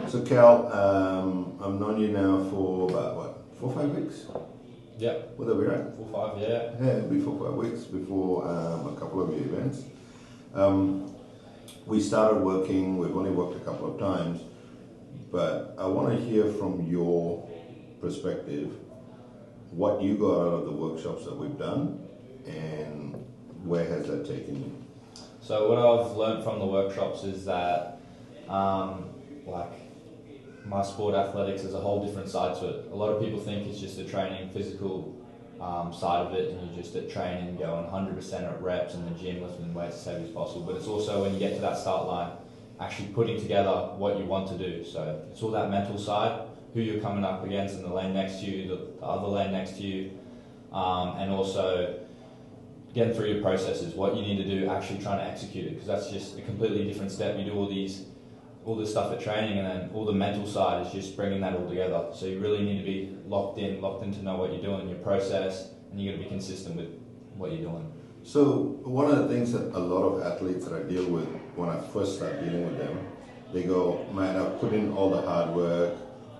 So Cal, I've known you now for about what, 4 or 5 weeks? Yeah. Would that be right? 4 5, yeah. Yeah, it'll be 4 or 5 weeks before a couple of your events. We started working, we've only worked a couple of times, but I want to hear from your perspective what you got out of the workshops that we've done and where has that taken you? So what I've learned from the workshops is that like my sport athletics is a whole different side to it. A lot of people think it's just the training, physical side of it, and you're just at training, going 100% at reps in the gym, lifting weights as heavy as possible. But it's also when you get to that start line, actually putting together what you want to do. So it's all that mental side, who you're coming up against in the lane next to you, the other lane next to you, and also getting through your processes, what you need to do, actually trying to execute it, because that's just a completely different step. You do all this stuff at training, and then all the mental side is just bringing that all together. So you really need to be locked in to know what you're doing, your process, and you got to be consistent with what you're doing. So one of the things that a lot of athletes that I deal with, when I first start dealing with them, they go, man, I've put in all the hard work.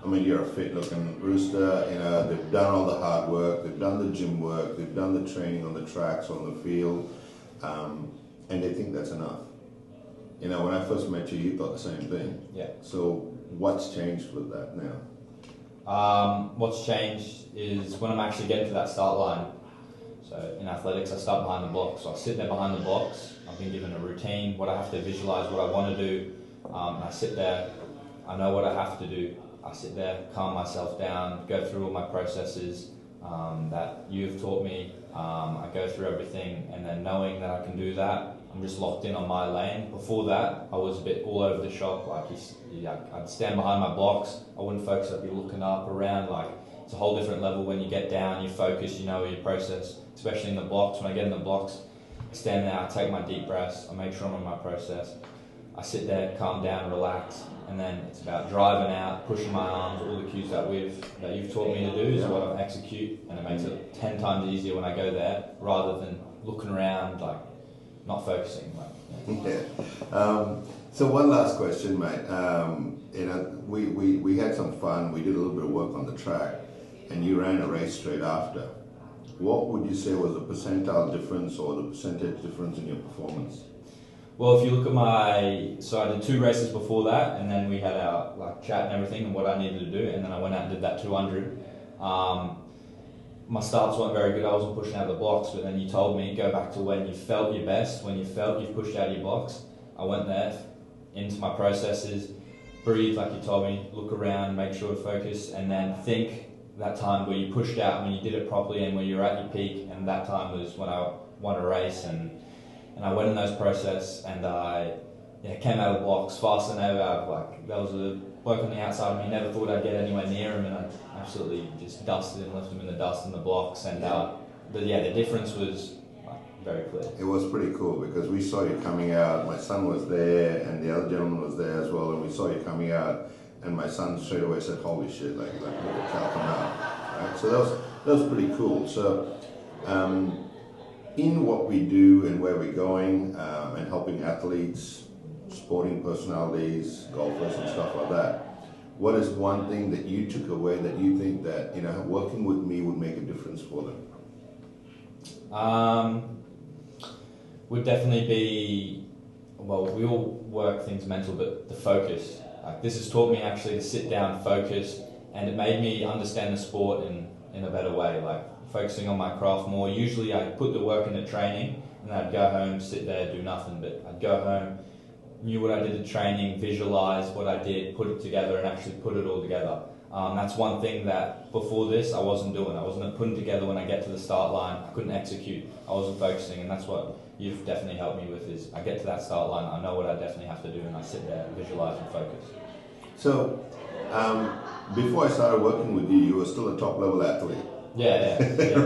I mean, you're a fit looking rooster, you know, they've done all the hard work, they've done the gym work, they've done the training on the tracks, on the field, and they think that's enough. You know, when I first met you, you thought the same thing. Yeah. So what's changed with that now? What's changed is when I'm actually getting to that start line. So in athletics, I start behind the blocks. So I sit there behind the blocks. I've been given a routine, what I have to visualize, what I want to do. I sit there. I know what I have to do. I sit there, calm myself down, go through all my processes that you've taught me. I go through everything, and then knowing that I can do that, I'm just locked in on my lane. Before that, I was a bit all over the shop. Like I'd stand behind my blocks. I wouldn't focus. I'd be looking up, around. Like it's a whole different level when you get down. You focus. You know your process. Especially in the blocks. When I get in the blocks, I stand there. I take my deep breaths. I make sure I'm in my process. I sit there, calm down, relax, and then it's about driving out, pushing my arms. All the cues that you've taught me to do is what I execute, and it makes it 10 times easier when I go there, rather than looking around like. Not focusing. Yeah. So one last question, mate. You know, we had some fun. We did a little bit of work on the track, and you ran a race straight after. What would you say was the percentile difference or the percentage difference in your performance? Well, if you look at so I did 2 races before that, and then we had our chat and everything, and what I needed to do, and then I went out and did that 200. My starts weren't very good, I wasn't pushing out the blocks, but then you told me, go back to when you felt your best, when you felt you've pushed out your blocks. I went there, into my processes, breathe like you told me, look around, make sure to focus, and then think that time where you pushed out, when you did it properly and where you're at your peak, and that time was when I won a race, and I went in those processes, and I came out of the blocks faster than ever. There was a bloke on the outside of me, never thought I'd get anywhere near him, and I absolutely just dusted him, left him in the dust in the blocks, and the difference was very clear. It was pretty cool because we saw you coming out, my son was there, and the other gentleman was there as well, and we saw you coming out, and my son straight away said, holy shit, like look at Cal come out, right? So that was pretty cool. So in what we do and where we're going, and helping athletes, sporting personalities, golfers and stuff like that, what is one thing that you took away that you think that, you know, working with me would make a difference for them? Would definitely be, well, we all work things mental, but the focus. This has taught me actually to sit down, focus, and it made me understand the sport in a better way, focusing on my craft more. Usually I put the work into training, and then I'd go home, sit there, do nothing, but I'd go home, knew what I did in training, visualize what I did, put it together, and actually put it all together. That's one thing that before this I wasn't doing. I wasn't putting together when I get to the start line. I couldn't execute. I wasn't focusing, and that's what you've definitely helped me with. Is I get to that start line, I know what I definitely have to do, and I sit there, visualize, and focus. So, before I started working with you, you were still a top level athlete. Yeah.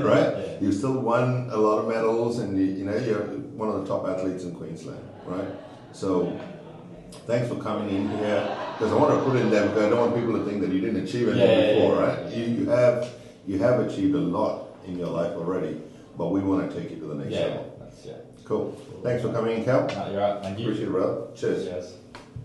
Right? Yeah. You still won a lot of medals, and you're one of the top athletes in Queensland, right? So thanks for coming in here, because I want to put it in there because I don't want people to think that you didn't achieve anything before, right? You have achieved a lot in your life already, but we want to take you to the next level. Yeah. Cool. Thanks for coming in, Cal. No, you're right. Thank you. Appreciate it, brother. Cheers. Yes.